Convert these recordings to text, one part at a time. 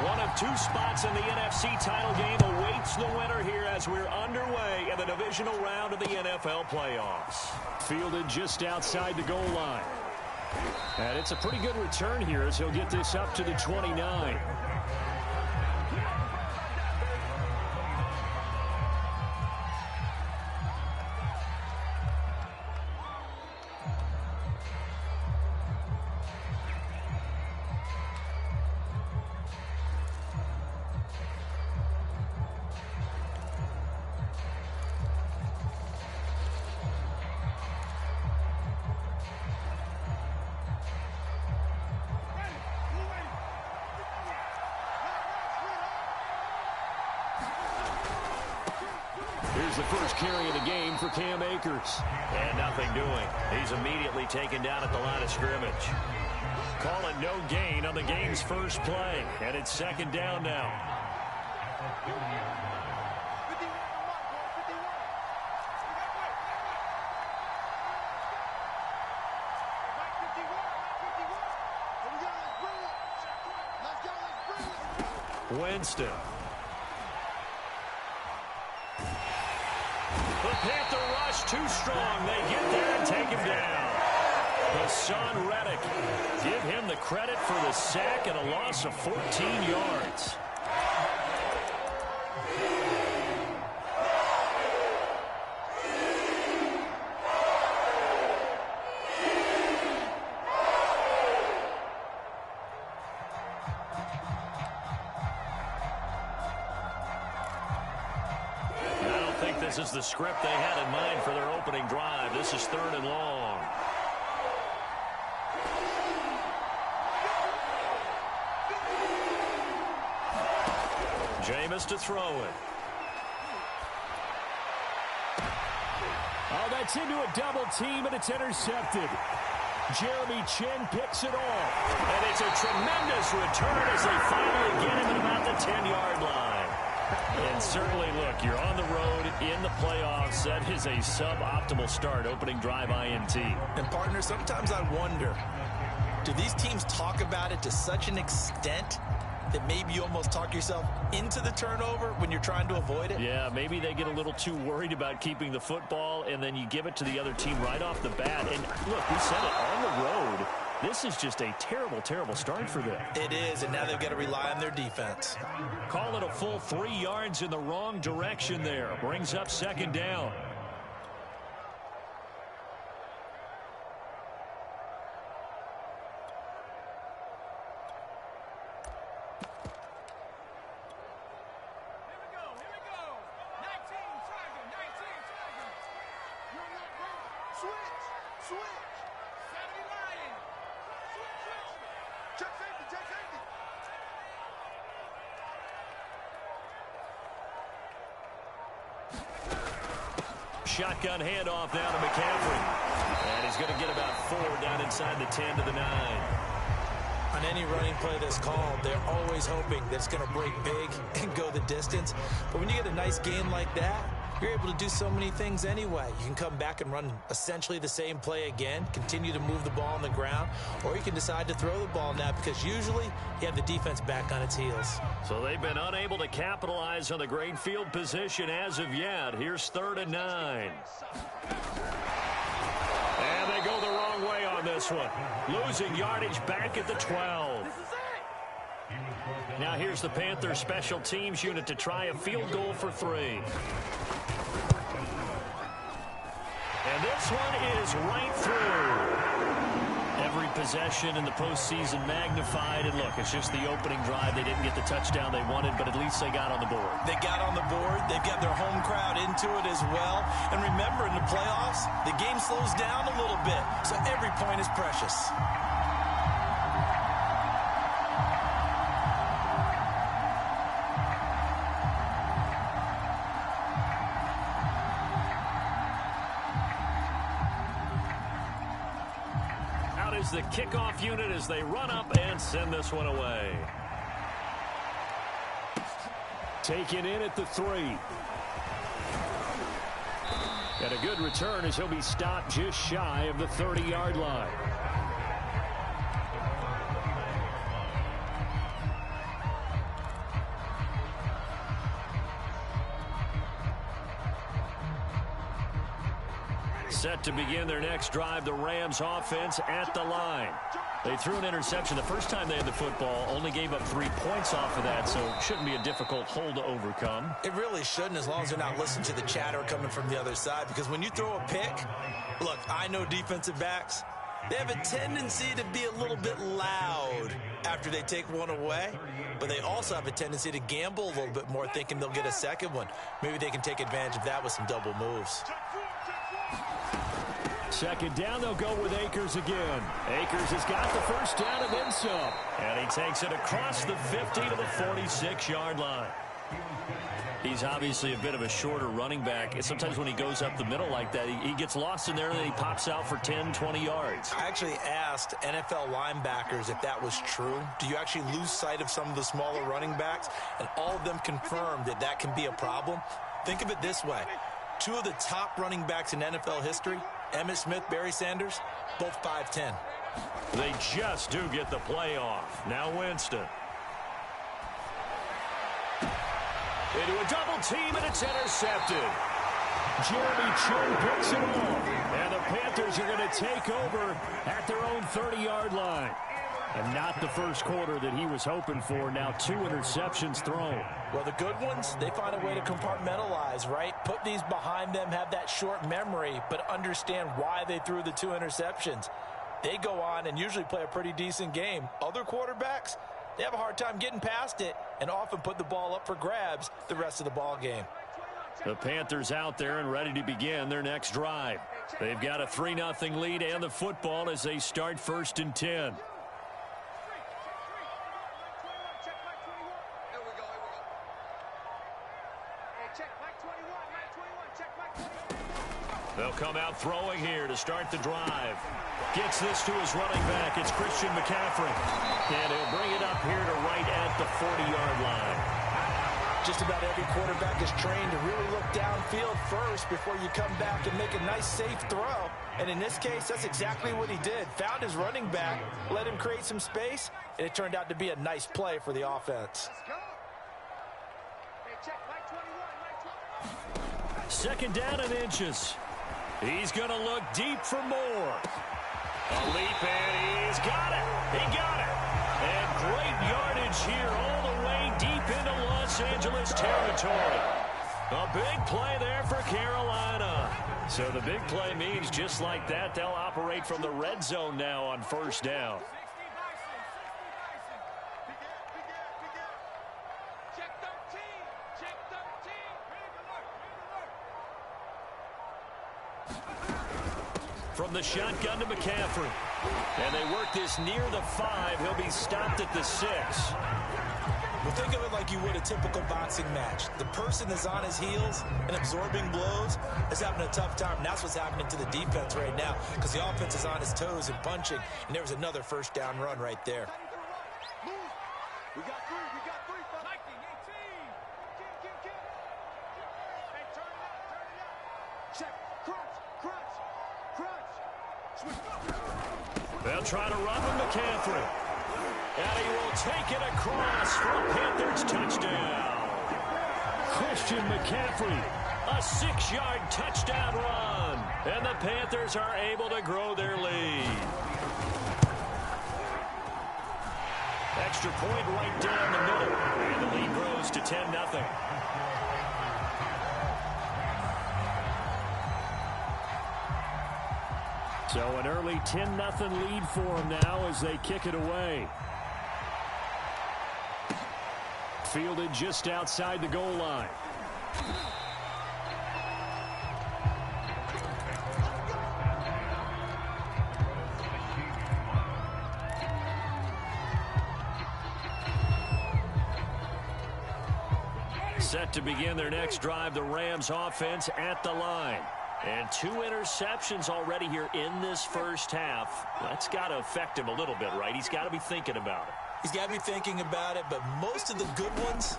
One of two spots in the NFC title game awaits the winner here as we're underway in the divisional round of the NFL playoffs. Fielded just outside the goal line. And it's a pretty good return here as he'll get this up to the 29. Here's the first carry of the game for Cam Akers. And nothing doing. He's immediately taken down at the line of scrimmage. Call it no gain on the game's first play. And it's second down now. Winston. The Panther rush too strong. They get there and take him down. Hassan Reddick. Give him the credit for the sack and a loss of 14 yards. This is the script they had in mind for their opening drive. This is 3rd and long. Jameis to throw it. Oh, that's into a double team, and it's intercepted. Jeremy Chin picks it off. And it's a tremendous return as they finally get him at about the 10-yard line. And certainly, look, you're on the road in the playoffs. That is a suboptimal start, opening drive INT. And, partner, sometimes I wonder, do these teams talk about it to such an extent that maybe you almost talk yourself into the turnover when you're trying to avoid it? Yeah, maybe they get a little too worried about keeping the football, and then you give it to the other team right off the bat. And, look, we said it, on the road, this is just a terrible, terrible start for them. It is, and now they've got to rely on their defense. Call it a full 3 yards in the wrong direction there. Brings up second down. Shotgun handoff now to McCaffrey. And he's going to get about 4 down inside the 10 to the 9. On any running play that's called, they're always hoping that it's going to break big and go the distance. But when you get a nice gain like that, you're able to do so many things anyway. You can come back and run essentially the same play again, continue to move the ball on the ground, or you can decide to throw the ball now because usually you have the defense back on its heels. So they've been unable to capitalize on the great field position as of yet. Here's 3rd and 9. And they go the wrong way on this one. Losing yardage back at the 12. Now here's the Panthers special teams unit to try a field goal for 3. And this one is right through. Every possession in the postseason magnified. And look, it's just the opening drive. They didn't get the touchdown they wanted, but at least they got on the board. They got on the board. They've got their home crowd into it as well. And remember, in the playoffs, the game slows down a little bit. So every point is precious. The kickoff unit as they run up and send this one away. Taken in at the 3. And a good return as he'll be stopped just shy of the 30-yard line. Set to begin their next drive, the Rams offense at the line. They threw an interception the first time they had the football, only gave up 3 points off of that, so it shouldn't be a difficult hole to overcome. It really shouldn't, as long as they're not listening to the chatter coming from the other side, because when you throw a pick, look, I know defensive backs, they have a tendency to be a little bit loud after they take one away, but they also have a tendency to gamble a little bit more, thinking they'll get a second one. Maybe they can take advantage of that with some double moves. Second down, they'll go with Akers again. Akers has got the first down and then some. And he takes it across the 50 to the 46-yard line. He's obviously a bit of a shorter running back. Sometimes when he goes up the middle like that, he gets lost in there and then he pops out for 10, 20 yards. I actually asked NFL linebackers if that was true. Do you actually lose sight of some of the smaller running backs? And all of them confirmed that that can be a problem. Think of it this way. 2 of the top running backs in NFL history, Emmitt Smith, Barry Sanders, both 5'10". They just do get the play off. Now Winston. Into a double team, and it's intercepted. Jeremy Chinn picks it off. And the Panthers are going to take over at their own 30-yard line. And not the first quarter that he was hoping for. Now 2 interceptions thrown. Well, the good ones, they find a way to compartmentalize, right? Put these behind them, have that short memory, but understand why they threw the 2 interceptions. They go on and usually play a pretty decent game. Other quarterbacks, they have a hard time getting past it and often put the ball up for grabs the rest of the ball game. The Panthers out there and ready to begin their next drive. They've got a 3-0 lead and the football as they start 1st and 10. They'll come out throwing here to start the drive. Gets this to his running back. It's Christian McCaffrey. And he'll bring it up here to right at the 40-yard line. Just about every quarterback is trained to really look downfield first before you come back and make a nice, safe throw. And in this case, that's exactly what he did. Found his running back, let him create some space, and it turned out to be a nice play for the offense. Second down and inches. He's going to look deep for more. A leap, and he's got it. He got it. And great yardage here all the way deep into Los Angeles territory. A big play there for Carolina. So the big play means just like that, they'll operate from the red zone now on 1st down. From the shotgun to McCaffrey. And they work this near the 5. He'll be stopped at the 6. Well, think of it like you would a typical boxing match. The person is on his heels and absorbing blows is having a tough time. And that's what's happening to the defense right now because the offense is on his toes and punching. And there was another 1st down run right there. We got 3. We got 3. 19, 18. Hey, turn it up. Check. Crunch. They'll try to run with McCaffrey. And he will take it across for a Panthers touchdown. Christian McCaffrey. A 6-yard touchdown run. And the Panthers are able to grow their lead. Extra point right down the middle. And the lead grows to 10-0. So an early 10-0 lead for them now as they kick it away. Fielded just outside the goal line. Set to begin their next drive, the Rams offense at the line. And 2 interceptions already here in this first half. That's got to affect him a little bit, right? He's got to be thinking about it. He's got to be thinking about it, but most of the good ones,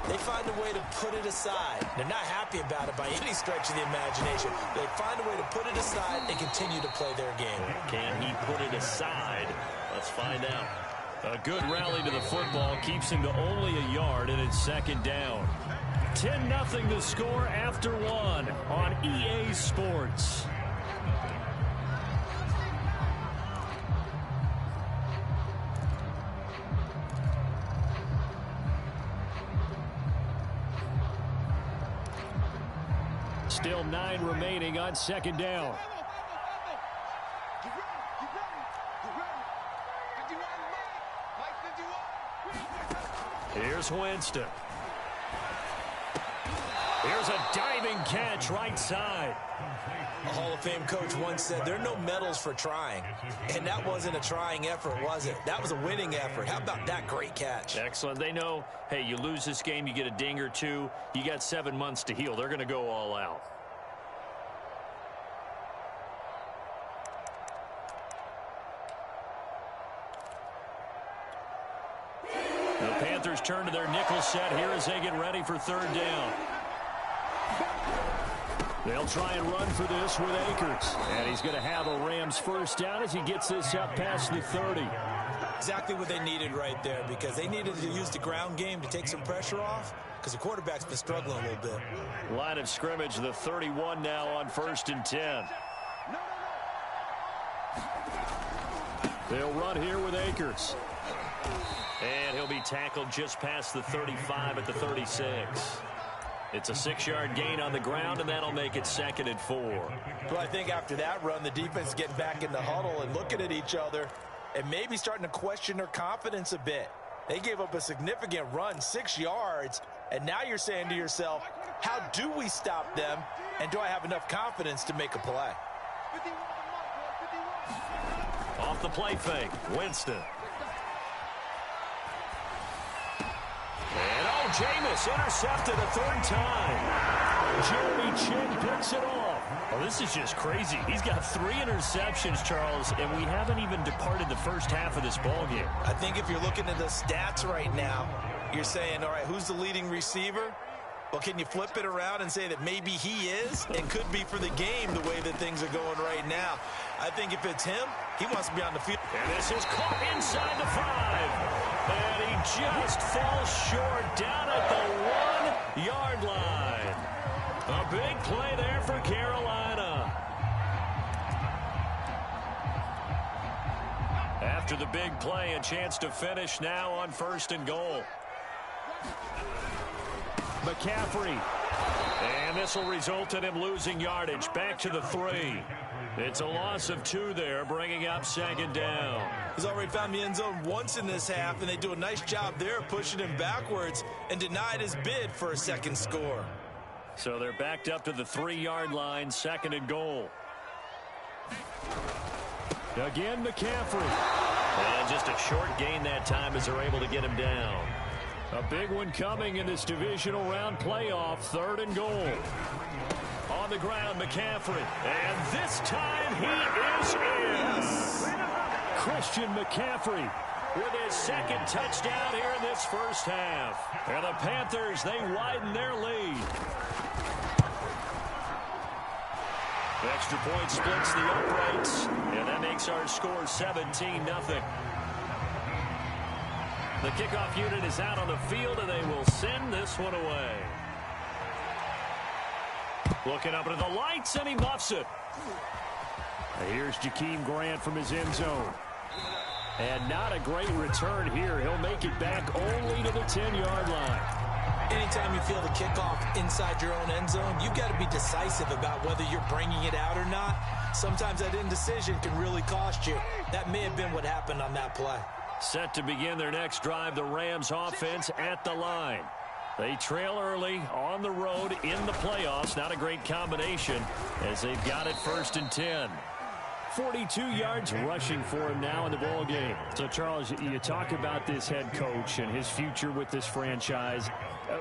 they find a way to put it aside. They're not happy about it by any stretch of the imagination. They find a way to put it aside and continue to play their game. Can he put it aside? Let's find out. A good rally to the football keeps him to only a yard, and it's 2nd down. 10-0 the score after 1 on EA Sports. Still 9 remaining on second down. Here's Winston. Here's a diving catch right side. A Hall of Fame coach once said there are no medals for trying. And that wasn't a trying effort, was it? That was a winning effort. How about that great catch? Excellent. They know, hey, you lose this game, you get a ding or two. You got 7 months to heal. They're going to go all out. The Panthers turn to their nickel set here as they get ready for third down. They'll try and run for this with Akers. And he's going to have a Rams first down as he gets this up past the 30. Exactly what they needed right there, because they needed to use the ground game to take some pressure off, because the quarterback's been struggling a little bit. Line of scrimmage, the 31 now on 1st and 10. They'll run here with Akers. And he'll be tackled just past the 35 at the 36. It's a 6-yard gain on the ground, and that'll make it 2nd and 4. Well, I think after that run, the defense is getting back in the huddle and looking at each other and maybe starting to question their confidence a bit. They gave up a significant run, 6 yards, and now you're saying to yourself, how do we stop them, and do I have enough confidence to make a play? Off the play fake, Winston. And Jameis intercepted a 3rd time. Jeremy Chinn picks it off. Well, this is just crazy. He's got 3 interceptions, Charles, and we haven't even departed the first half of this ballgame. I think if you're looking at the stats right now, you're saying, all right, who's the leading receiver? Well, can you flip it around and say that maybe he is and could be for the game the way that things are going right now? I think if it's him, he wants to be on the field. And this is caught inside the 5. And he just falls short down at the 1-yard line. A big play there for Carolina. After the big play, a chance to finish now on 1st and goal. McCaffrey. And this will result in him losing yardage back to the 3. It's a loss of 2 there, bringing up 2nd down. He's already found the end zone once in this half, and they do a nice job there pushing him backwards and denied his bid for a 2nd score. So they're backed up to the 3-yard line, 2nd and goal. Again, McCaffrey. And just a short gain that time as they're able to get him down. A big one coming in this divisional round playoff, 3rd and goal. On the ground, McCaffrey. And this time he is in. Christian McCaffrey with his 2nd touchdown here in this first half. And the Panthers, they widen their lead. The extra point splits the uprights, and that makes our score 17-0. The kickoff unit is out on the field, and they will send this one away. Looking up into the lights, and he muffs it. Here's Jakeem Grant from his end zone. And not a great return here. He'll make it back only to the 10-yard line. Anytime you feel the kickoff inside your own end zone, you've got to be decisive about whether you're bringing it out or not. Sometimes that indecision can really cost you. That may have been what happened on that play. Set to begin their next drive, the Rams offense at the line. They trail early on the road in the playoffs. Not a great combination as they've got it 1st and 10. 42 yards rushing for him now in the ball game. So, Charles, you talk about this head coach and his future with this franchise.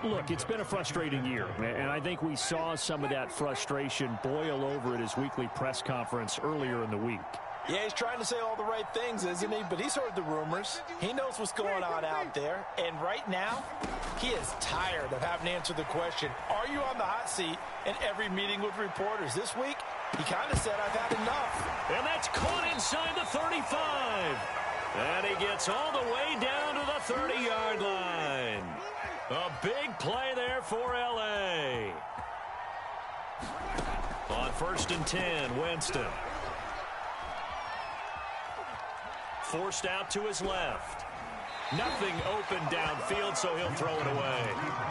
Look, it's been a frustrating year, and I think we saw some of that frustration boil over at his weekly press conference earlier in the week. Yeah, he's trying to say all the right things, isn't he? But he's heard the rumors. He knows what's going on out there. And right now, he is tired of having to answer the question, are you on the hot seat in every meeting with reporters? This week, he kind of said, I've had enough. And that's caught inside the 35. And he gets all the way down to the 30-yard line. A big play there for L.A. On 1st and 10, Winston. Forced out to his left. Nothing open downfield, so he'll throw it away.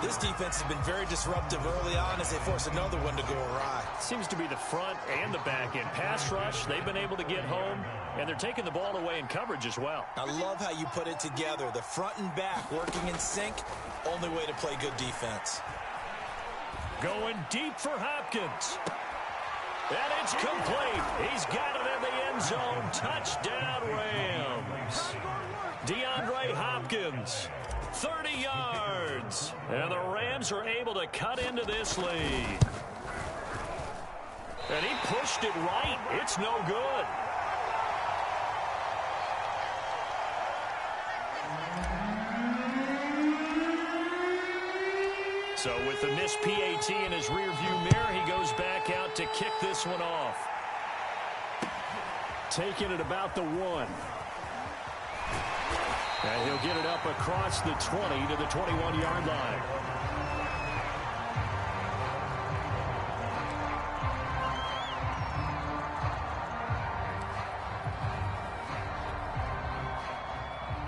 This defense has been very disruptive early on as they force another one to go awry. Seems to be the front and the back end. Pass rush, they've been able to get home, and they're taking the ball away in coverage as well. I love how you put it together. The front and back working in sync, only way to play good defense. Going deep for Hopkins. And it's complete. He's got it in the end zone. Touchdown, Rams. DeAndre Hopkins, 30 yards. And the Rams are able to cut into this lead. And he pushed it right. It's no good. So with the missed PAT in his rearview mirror, he goes back out to kick this one off. Taking it about the 1. And he'll get it up across the 20 to the 21-yard line.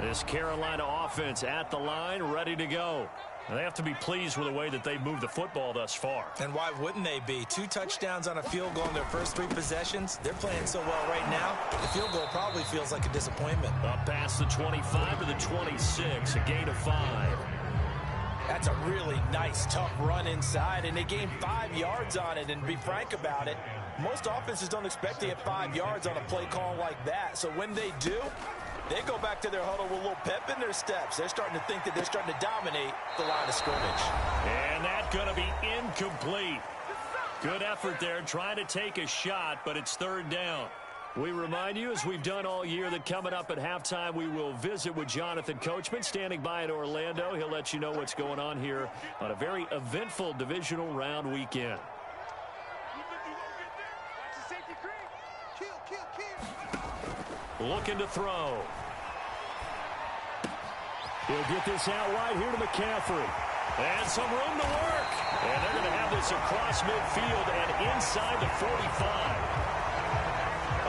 This Carolina offense at the line, ready to go. And they have to be pleased with the way that they've moved the football thus far. And why wouldn't they be? 2 touchdowns on a field goal in their first 3 possessions. They're playing so well right now, the field goal probably feels like a disappointment. Up past the 25 to the 26, a gain of 5. That's a really nice, tough run inside, and they gained 5 yards on it. And to be frank about it, most offenses don't expect to get 5 yards on a play call like that. So when they do, they go back to their huddle with a little pep in their steps. They're starting to think that they're starting to dominate the line of scrimmage. And that's going to be incomplete. Good effort there, trying to take a shot, but it's 3rd down. We remind you, as we've done all year, that coming up at halftime, we will visit with Jonathan Coachman, standing by in Orlando. He'll let you know what's going on here on a very eventful divisional round weekend. Looking to throw. He'll get this out wide here to McCaffrey. And some room to work. And they're going to have this across midfield and inside the 45.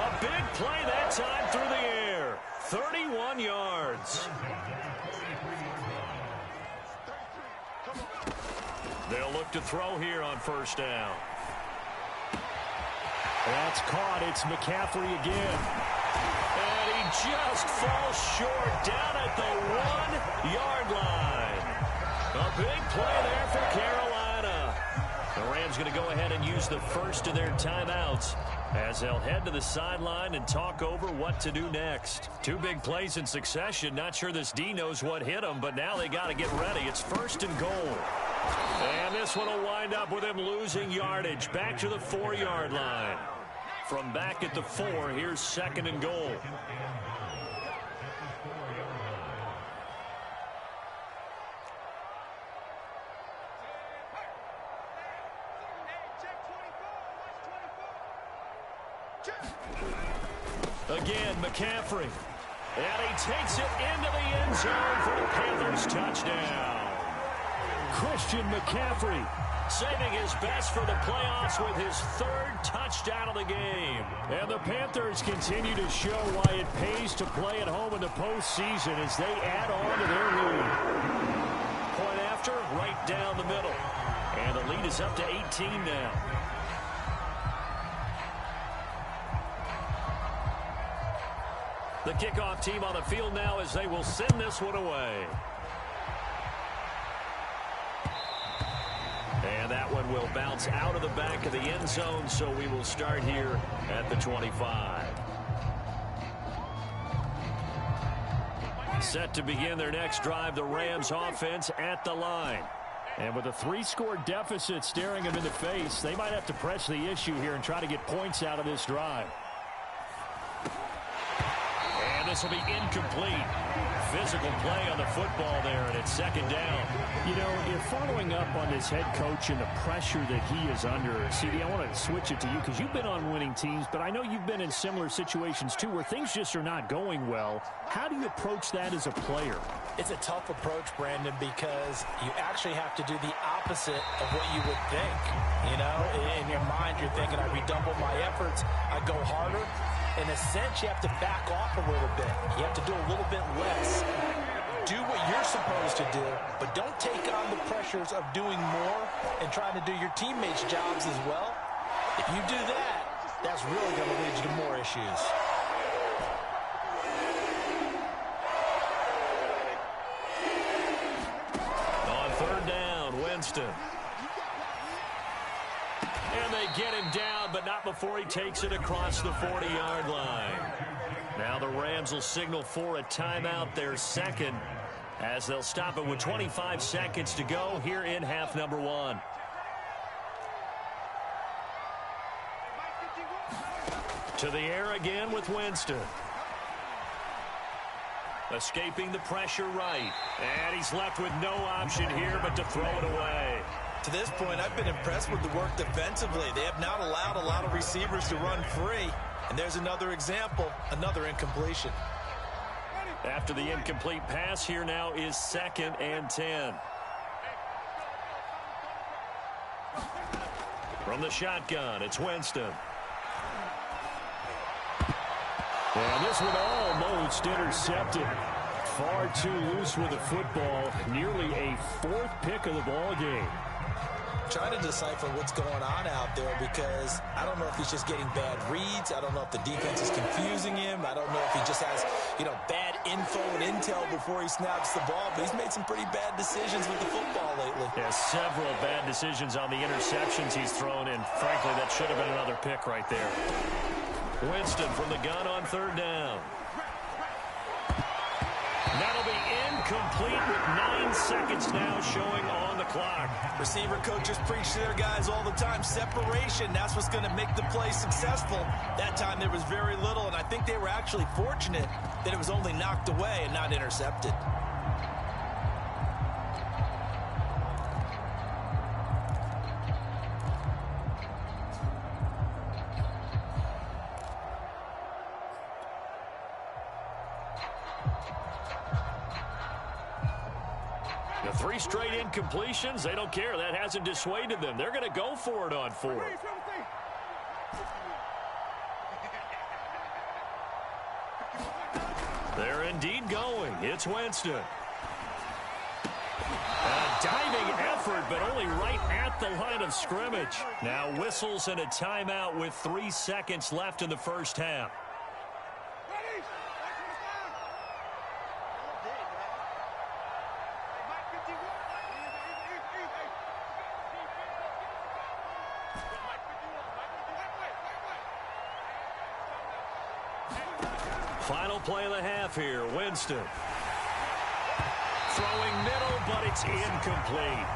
A big play that time through the air. 31 yards. They'll look to throw here on 1st down. That's caught. It's McCaffrey again. And he just falls short down at the 1-yard line. A big play there for Carolina. The Rams going to go ahead and use the first of their timeouts as they'll head to the sideline and talk over what to do next. 2 big plays in succession. Not sure this D knows what hit them, but now they got to get ready. It's 1st and goal. And this one will wind up with him losing yardage. Back to the 4-yard line. From back at the 4, here's 2nd and goal. Again, McCaffrey. And he takes it into the end zone for the Panthers touchdown. Christian McCaffrey saving his best for the playoffs with his 3rd touchdown of the game. And the Panthers continue to show why it pays to play at home in the postseason as they add on to their lead. Point after, right down the middle. And the lead is up to 18 now. The kickoff team on the field now as they will send this one away. And that one will bounce out of the back of the end zone, so we will start here at the 25. Set to begin their next drive, the Rams offense at the line. And with a 3-score deficit staring them in the face, they might have to press the issue here and try to get points out of this drive. And this will be incomplete. Physical play on the football there, and it's 2nd down. You know, if following up on this head coach and the pressure that he is under, CD, I want to switch it to you because you've been on winning teams, but I know you've been in similar situations too where things just are not going well. How do you approach that as a player? It's a tough approach, Brandon, because you actually have to do the opposite of what you would think. You know, in your mind, you're thinking, I redouble my efforts, I go harder. In a sense, you have to back off a little bit. You have to do a little bit less. Do what you're supposed to do, but don't take on the pressures of doing more and trying to do your teammates' jobs as well. If you do that, that's really going to lead you to more issues. On third down, Winston. And they get him down, but not before he takes it across the 40-yard line. Now the Rams will signal for a timeout, their second, as they'll stop it with 25 seconds to go here in half number one. To the air again with Winston. Escaping the pressure right. And he's left with no option here but to throw it away. To this point, I've been impressed with the work defensively. They have not allowed a lot of receivers to run free. And there's another example, another incompletion. After the incomplete pass, here now is 2nd and 10. From the shotgun, it's Winston. And this one almost intercepted. Far too loose with the football. Nearly a 4th pick of the ball game. Trying to decipher what's going on out there because I don't know if he's just getting bad reads. I don't know if the defense is confusing him. I don't know if he just has, bad info and intel before he snaps the ball. But he's made some pretty bad decisions with the football lately. Yeah, several bad decisions on the interceptions he's thrown in. Frankly, that should have been another pick right there. Winston from the gun on third down. That'll be incomplete with 9 seconds now showing on the clock. Receiver coaches preach to their guys all the time. Separation, that's what's going to make the play successful. That time there was very little, and I think they were actually fortunate that it was only knocked away and not intercepted. The 3 straight incompletions, they don't care. That hasn't dissuaded them. They're going to go for it on 4th. They're indeed going. It's Winston. A diving effort, but only right at the line of scrimmage. Now whistles and a timeout with 3 seconds left in the first half. Final play of the half here, Winston. Throwing middle, but it's incomplete.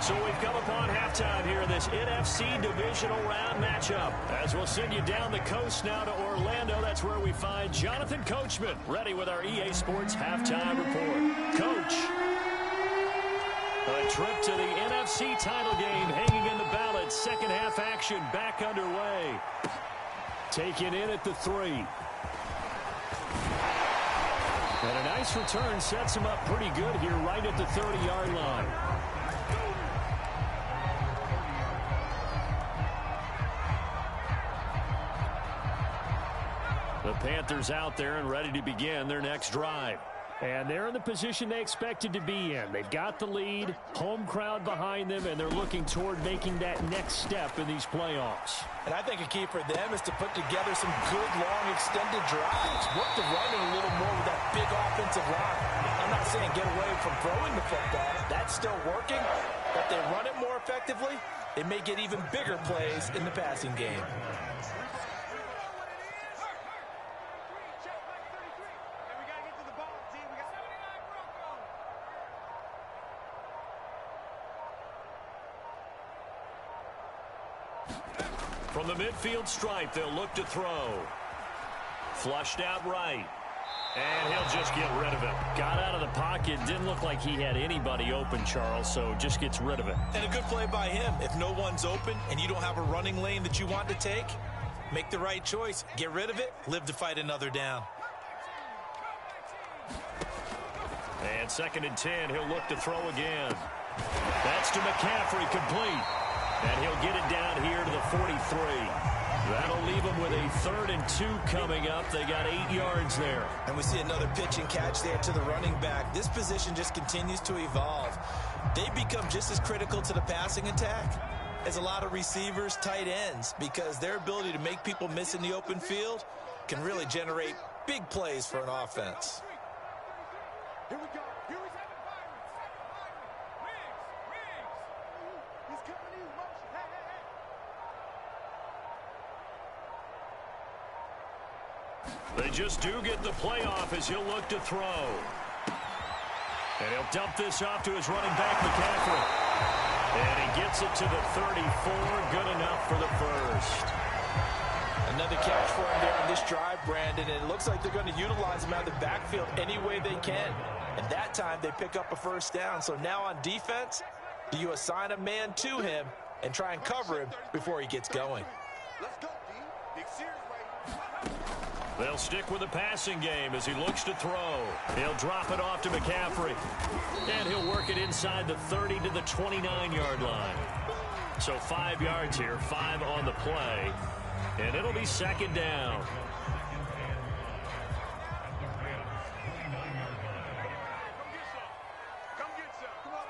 So we've come upon halftime here in this NFC divisional round matchup. As we'll send you down the coast now to Orlando, that's where we find Jonathan Coachman, ready with our EA Sports halftime report. Coach, a trip to the NFC title game hanging in the balance. Second half action back underway. Taken in at the 3. And a nice return sets him up pretty good here right at the 30-yard line. The Panthers out there and ready to begin their next drive. And they're in the position they expected to be in. They've got the lead, home crowd behind them, and they're looking toward making that next step in these playoffs. And I think a key for them is to put together some good, long, extended drives. Work the running a little more with that big offensive line. I'm not saying get away from throwing the football. That's still working. But they run it more effectively, they may get even bigger plays in the passing game. From the midfield stripe, they'll look to throw. Flushed out right. And he'll just get rid of it. Got out of the pocket. Didn't look like he had anybody open, Charles, so just gets rid of it. And a good play by him. If no one's open and you don't have a running lane that you want to take, make the right choice. Get rid of it. Live to fight another down. And 2nd and 10, he'll look to throw again. That's to McCaffrey, complete. And he'll get it down here to the 43. That'll leave them with a 3rd and 2 coming up. They got 8 yards there. And we see another pitch and catch there to the running back. This position just continues to evolve. They become just as critical to the passing attack as a lot of receivers, tight ends, because their ability to make people miss in the open field can really generate big plays for an offense. Here we go. Here we have it. Wings. He's coming in motion. Hey. They just do get the playoff as he'll look to throw. And he'll dump this off to his running back, McCaffrey. And he gets it to the 34. Good enough for the first. Another catch for him there on this drive, Brandon, and it looks like they're going to utilize him out of the backfield any way they can. And that time they pick up a first down. So now on defense, do you assign a man to him and try and cover him before he gets going? Let's go, D. Big Sears right. They'll stick with the passing game as he looks to throw. He'll drop it off to McCaffrey. And he'll work it inside the 30 to the 29-yard line. So 5 yards here, 5 on the play. And it'll be 2nd down. Come get some. Come on.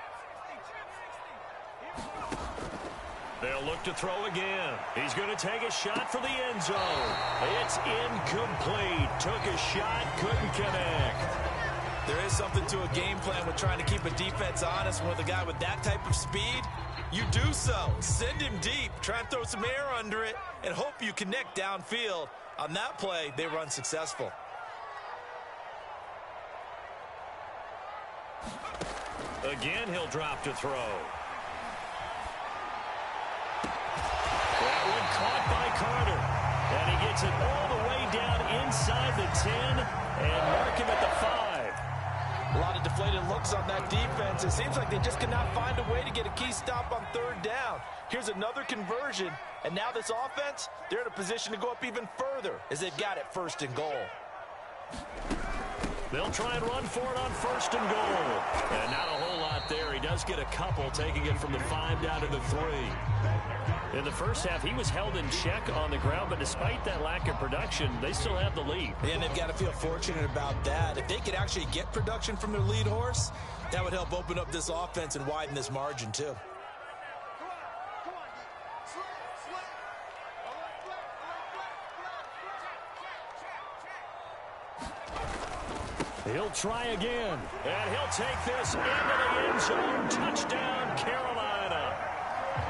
They'll look to throw again. He's going to take a shot for the end zone. It's incomplete. Took a shot, couldn't connect. There is something to a game plan with trying to keep a defense honest. With a guy with that type of speed, you do so. Send him deep. Try and throw some air under it and hope you connect downfield. On that play, they were unsuccessful. Again, he'll drop to throw. That one caught by Carter. And he gets it all the way down inside the 10 and mark him at the 5. A lot of deflated looks on that defense. It seems like they just cannot find a way to get a key stop on 3rd down. Here's another conversion, and now this offense, they're in a position to go up even further as they've got it 1st and goal. They'll try and run for it on 1st and goal. And not a whole lot there. He does get a couple, taking it from the 5 down to the 3. In the first half, he was held in check on the ground, but despite that lack of production, they still have the lead. And they've got to feel fortunate about that. If they could actually get production from their lead horse, that would help open up this offense and widen this margin too. Come on, D. Slip. All right, flat. He'll try again, and he'll take this into the end zone. Touchdown, Carolina.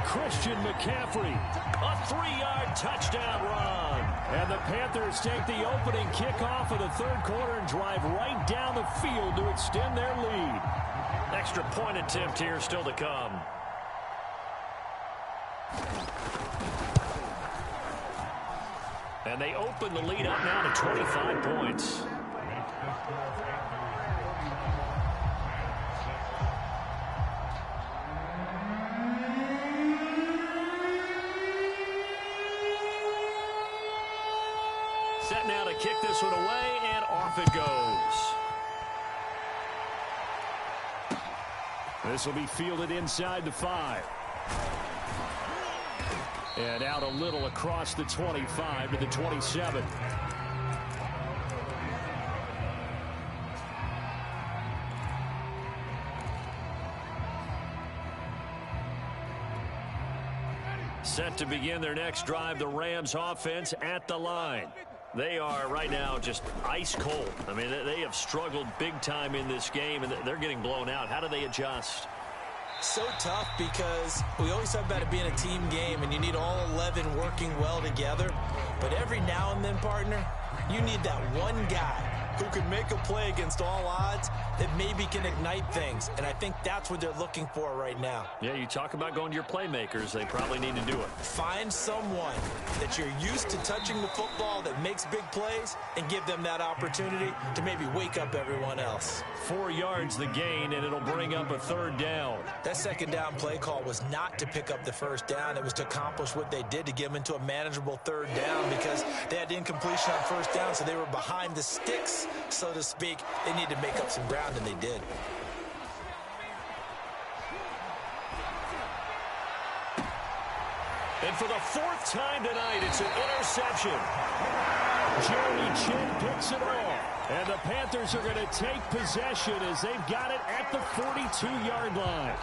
Christian McCaffrey, a 3-yard touchdown run. And the Panthers take the opening kickoff of the 3rd quarter and drive right down the field to extend their lead. Extra point attempt here still to come. And they open the lead up now to 25 points. Set now to kick this one away, and off it goes. This will be fielded inside the 5. And out a little across the 25 to the 27. Set to begin their next drive, the Rams offense at the line. They are right now just ice cold. I mean, they have struggled big time in this game, and they're getting blown out. How do they adjust? So tough because we always talk about it being a team game, and you need all 11 working well together. But every now and then, partner, you need that one guy who can make a play against all odds that maybe can ignite things. And I think that's what they're looking for right now. Yeah, you talk about going to your playmakers. They probably need to do it. Find someone that you're used to touching the football that makes big plays and give them that opportunity to maybe wake up everyone else. 4 yards the gain, and it'll bring up a 3rd down. That 2nd down play call was not to pick up the 1st down. It was to accomplish what they did, to get them into a manageable 3rd down, because they had incompletion on 1st down, so they were behind the sticks, so to speak. They need to make up some ground, and they did. And for the fourth time tonight, it's an interception. Jeremy Chinn picks it off. And the Panthers are going to take possession as they've got it at the 42-yard line.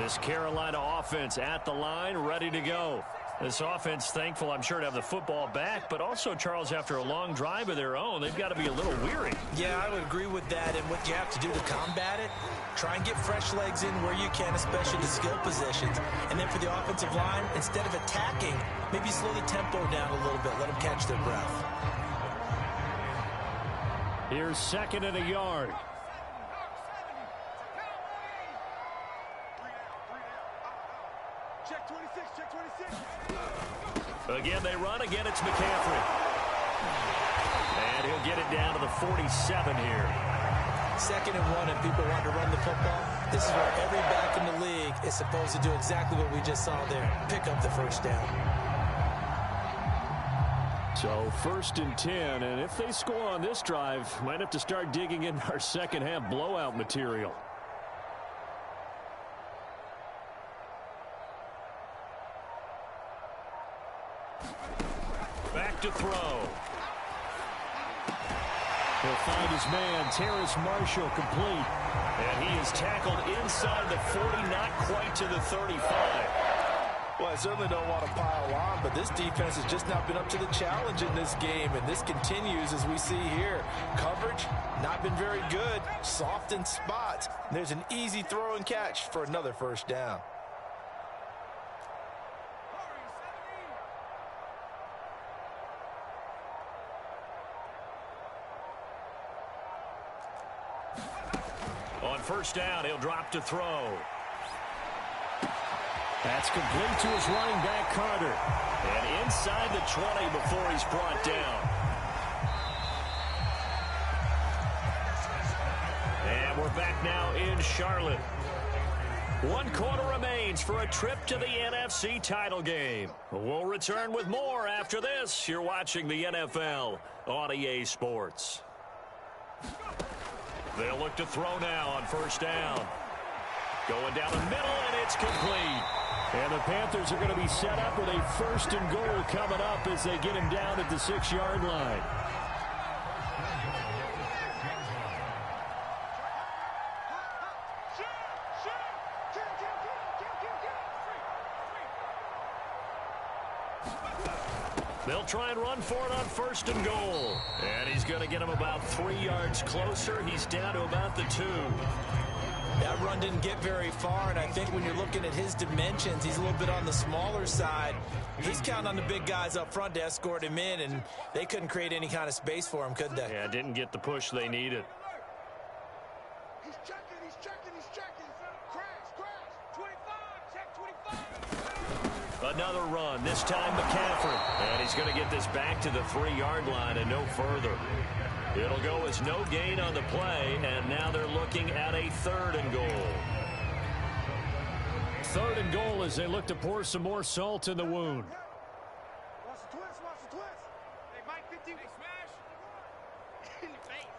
This Carolina offense at the line, ready to go. This offense thankful, I'm sure, to have the football back, but also, Charles, after a long drive of their own, they've got to be a little weary. Yeah, I would agree with that. And what you have to do to combat it, try and get fresh legs in where you can, especially the skill positions. And then for the offensive line, instead of attacking, maybe slow the tempo down a little bit. Let them catch their breath. Here's second and a yard. Check 26, check 26. Again, they run. Again, it's McCaffrey. And he'll get it down to the 47 here. 2nd and 1, and people want to run the football. This is where every back in the league is supposed to do exactly what we just saw there. Pick up the first down. So 1st and 10, and if they score on this drive, might have to start digging in our second half blowout material. Back to throw. He'll find his man, Terrace Marshall, complete. And he is tackled inside the 40, not quite to the 35. Well, I certainly don't want to pile on, but this defense has just not been up to the challenge in this game, and this continues as we see here. Coverage, not been very good, soft in spots. There's an easy throw and catch for another first down. On first down, he'll drop to throw. That's complete to his running back, Carter. And inside the 20 before he's brought down. And we're back now in Charlotte. 1 quarter remains for a trip to the NFC title game. We'll return with more after this. You're watching the NFL on EA Sports. They'll look to throw now on first down. Going down the middle, and it's complete. And the Panthers are going to be set up with a 1st and goal coming up as they get him down at the 6-yard line. They'll try and run for it on 1st and goal. And he's going to get him about 3 yards closer. He's down to about the 2. That run didn't get very far, and I think when you're looking at his dimensions, he's a little bit on the smaller side. He's counting on the big guys up front to escort him in, and they couldn't create any kind of space for him, could they? Yeah, didn't get the push they needed. He's checking, he's checking, he's checking. Crash, 25, check 25. Another run, this time McCaffrey. And he's going to get this back to the 3-yard line and no further. It'll go as no gain on the play, and now they're looking at a 3rd and goal. 3rd and goal as they look to pour some more salt in the wound. Watch the twist, watch the twist. Hey, Mike 50, they smash. In the face.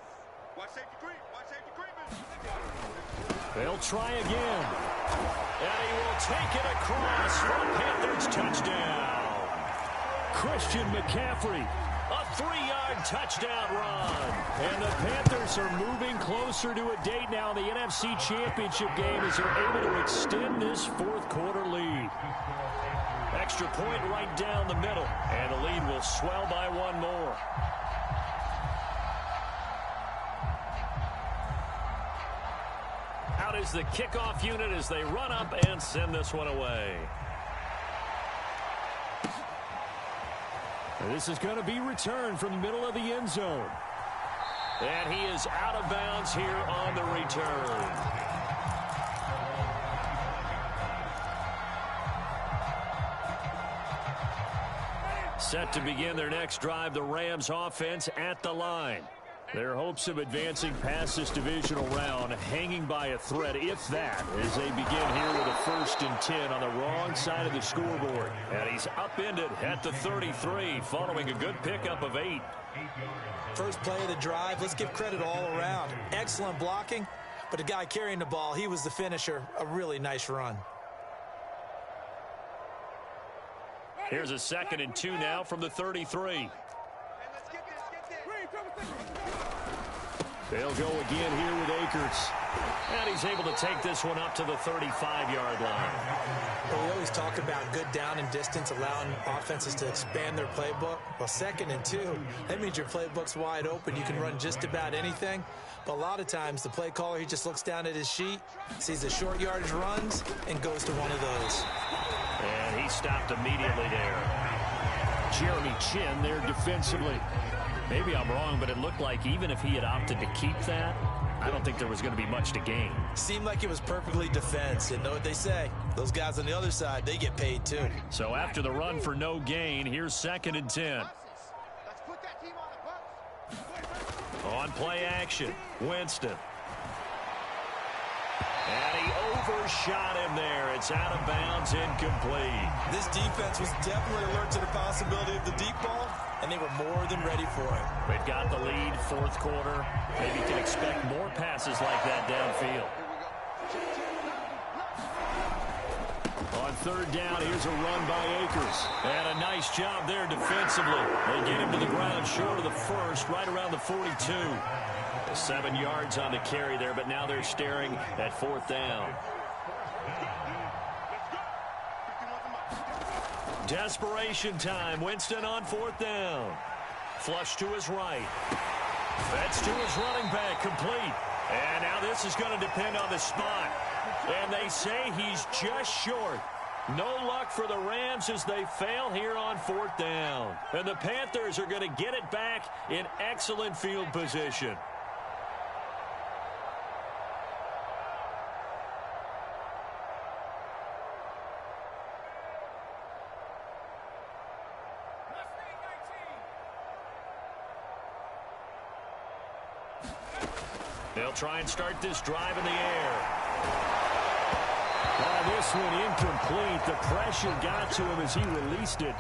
Watch safety creep, watch safety creeping. They'll try again. And he will take it across for a Panthers touchdown. Christian McCaffrey. A 3-yard touchdown run. And the Panthers are moving closer to a date now in the NFC Championship game as they're able to extend this 4th quarter lead. Extra point right down the middle. And the lead will swell by 1 more. Out is the kickoff unit as they run up and send this one away. This is going to be returned from the middle of the end zone. And he is out of bounds here on the return. Set to begin their next drive, the Rams offense at the line. Their hopes of advancing past this divisional round hanging by a thread, if that, as they begin here with a 1st and 10 on the wrong side of the scoreboard. And he's upended at the 33 following a good pickup of 8. First play of the drive, let's give credit all around. Excellent blocking, But the guy carrying the ball, he was the finisher. A really nice run. Here's a 2nd and 2 now from the 33. They'll go again here with Akers. And he's able to take this one up to the 35-yard line. Well, we always talk about good down and distance, allowing offenses to expand their playbook. Well, 2nd and 2, that means your playbook's wide open. You can run just about anything. But a lot of times, the play caller, he just looks down at his sheet, sees the short yardage runs, and goes to one of those. And he stopped immediately there. Jeremy Chinn there defensively. Maybe I'm wrong, but it looked like even if he had opted to keep that, I don't think there was going to be much to gain. Seemed like it was perfectly defense. And know what they say? Those guys on the other side, they get paid too. So after the run for no gain, here's 2nd and 10. On play action, Winston. And he overshot him there. It's out of bounds, incomplete. This defense was definitely alert to the possibility of the deep ball, and they were more than ready for it. They've got the lead, 4th quarter. Maybe you can expect more passes like that downfield. On 3rd down, here's a run by Akers. And a nice job there defensively. They get him to the ground short of the 1st, right around the 42. 7 yards on the carry there, but now they're staring at 4th down. Desperation time. Winston on 4th down. Flush to his right. That's to his running back, complete. And now this is going to depend on the spot. And they say he's just short. No luck for the Rams as they fail here on 4th down. And the Panthers are going to get it back in excellent field position. They'll try and start this drive in the air. This one incomplete. The pressure got to him as he released it.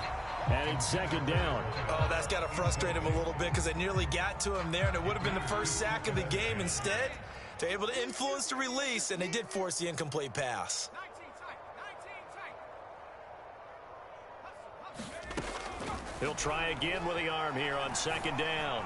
And it's 2nd down. Oh, that's got to frustrate him a little bit because they nearly got to him there, and it would have been the first sack of the game. Instead, they're able to influence the release, and they did force the incomplete pass. He'll try again with the arm here on 2nd down.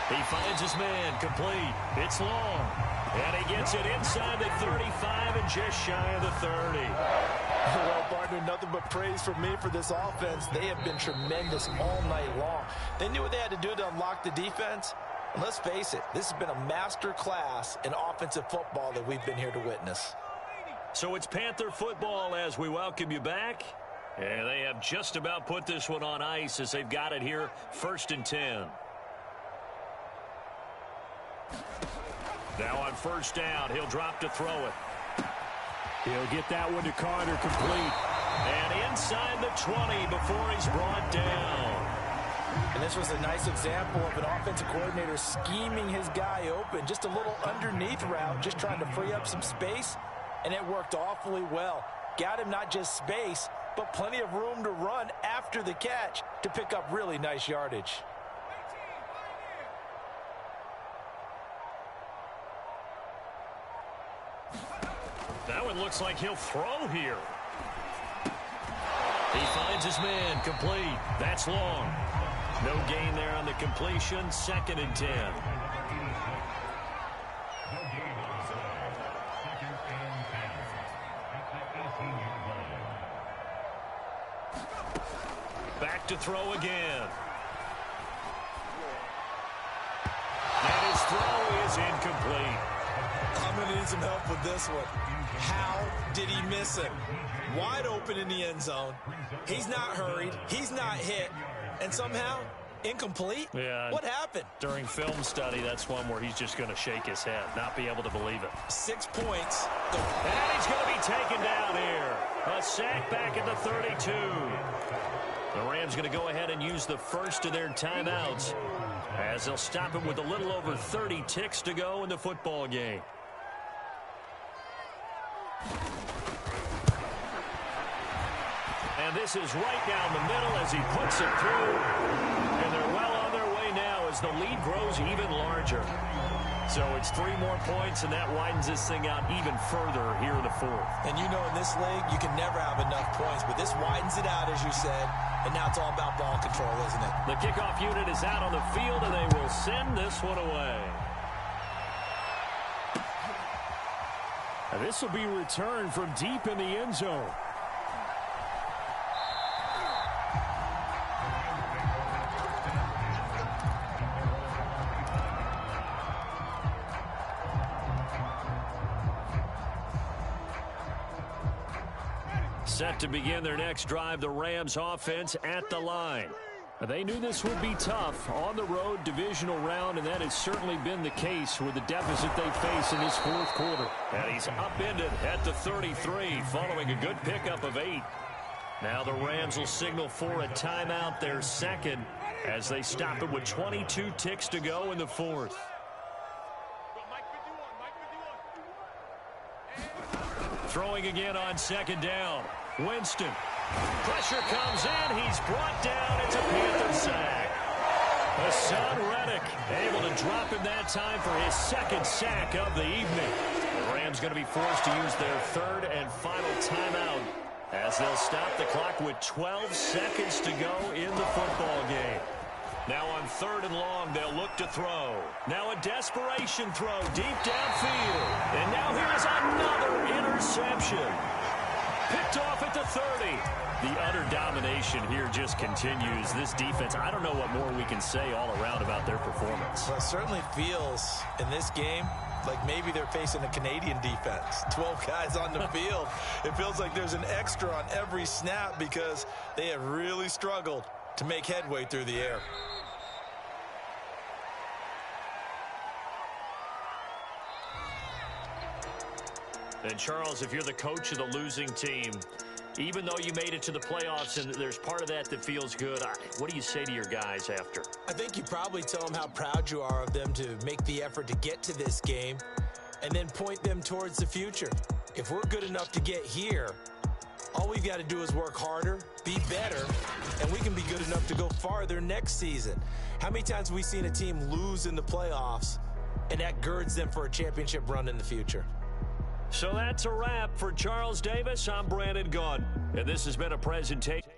He finds his man, complete. It's long. And he gets it inside the 35 and just shy of the 30. Well, partner, nothing but praise from me for this offense. They have been tremendous all night long. They knew what they had to do to unlock the defense. And let's face it, this has been a master class in offensive football that we've been here to witness. So it's Panther football as we welcome you back. And they have just about put this one on ice as they've got it here, 1st and 10. Now on 1st down, he'll drop to throw it. He'll get that one to Carter, complete. And inside the 20 before he's brought down. And this was a nice example of an offensive coordinator scheming his guy open. Just a little underneath route, just trying to free up some space. And it worked awfully well. Got him not just space, but plenty of room to run after the catch to pick up really nice yardage. That one looks like he'll throw here. He finds his man, complete. That's long. No gain there on the completion, 2nd and 10. Back to throw again. And his throw is incomplete. I'm going to need some help with this one. How did he miss him? Wide open in the end zone. He's not hurried. He's not hit. And somehow, incomplete? Yeah. What happened? During film study, that's one where he's just going to shake his head, not be able to believe it. 6 points. And he's going to be taken down here. A sack back at the 32. The Rams going to go ahead and use the first of their timeouts as they'll stop him with a little over 30 ticks to go in the football game. And this is right down the middle as he puts it through. And they're well on their way now as the lead grows even larger. So it's 3 more points, and that widens this thing out even further here in the fourth. And you know in this league, you can never have enough points, but this widens it out, as you said, and now it's all about ball control, isn't it? The kickoff unit is out on the field, and they will send this one away. And this will be returned from deep in the end zone. Set to begin their next drive, the Rams offense at the line. They knew this would be tough on the road divisional round, and that has certainly been the case with the deficit they face in this fourth quarter. And he's upended at the 33 following a good pickup of 8. Now the Rams will signal for a timeout, their second, as they stop it with 22 ticks to go in the fourth. Throwing again on second down. Winston. Pressure comes in. He's brought down. It's a Panther sack. Hassan Reddick able to drop him that time for his second sack of the evening. The Rams going to be forced to use their third and final timeout as they'll stop the clock with 12 seconds to go in the football game. Now on third and long, they'll look to throw. Now a desperation throw deep downfield. And now here's another interception. Picked off at the 30. The utter domination here just continues. This defense, I don't know what more we can say all around about their performance. Well, it certainly feels in this game like maybe they're facing a Canadian defense. 12 guys on the field. It feels like there's an extra on every snap because they have really struggled to make headway through the air. And Charles, if you're the coach of the losing team, even though you made it to the playoffs and there's part of that that feels good, what do you say to your guys after? I think you probably tell them how proud you are of them to make the effort to get to this game and then point them towards the future. If we're good enough to get here, all we've got to do is work harder, be better, and we can be good enough to go farther next season. How many times have we seen a team lose in the playoffs, and that girds them for a championship run in the future? So that's a wrap for Charles Davis. I'm Brandon Gaudin, and this has been a presentation.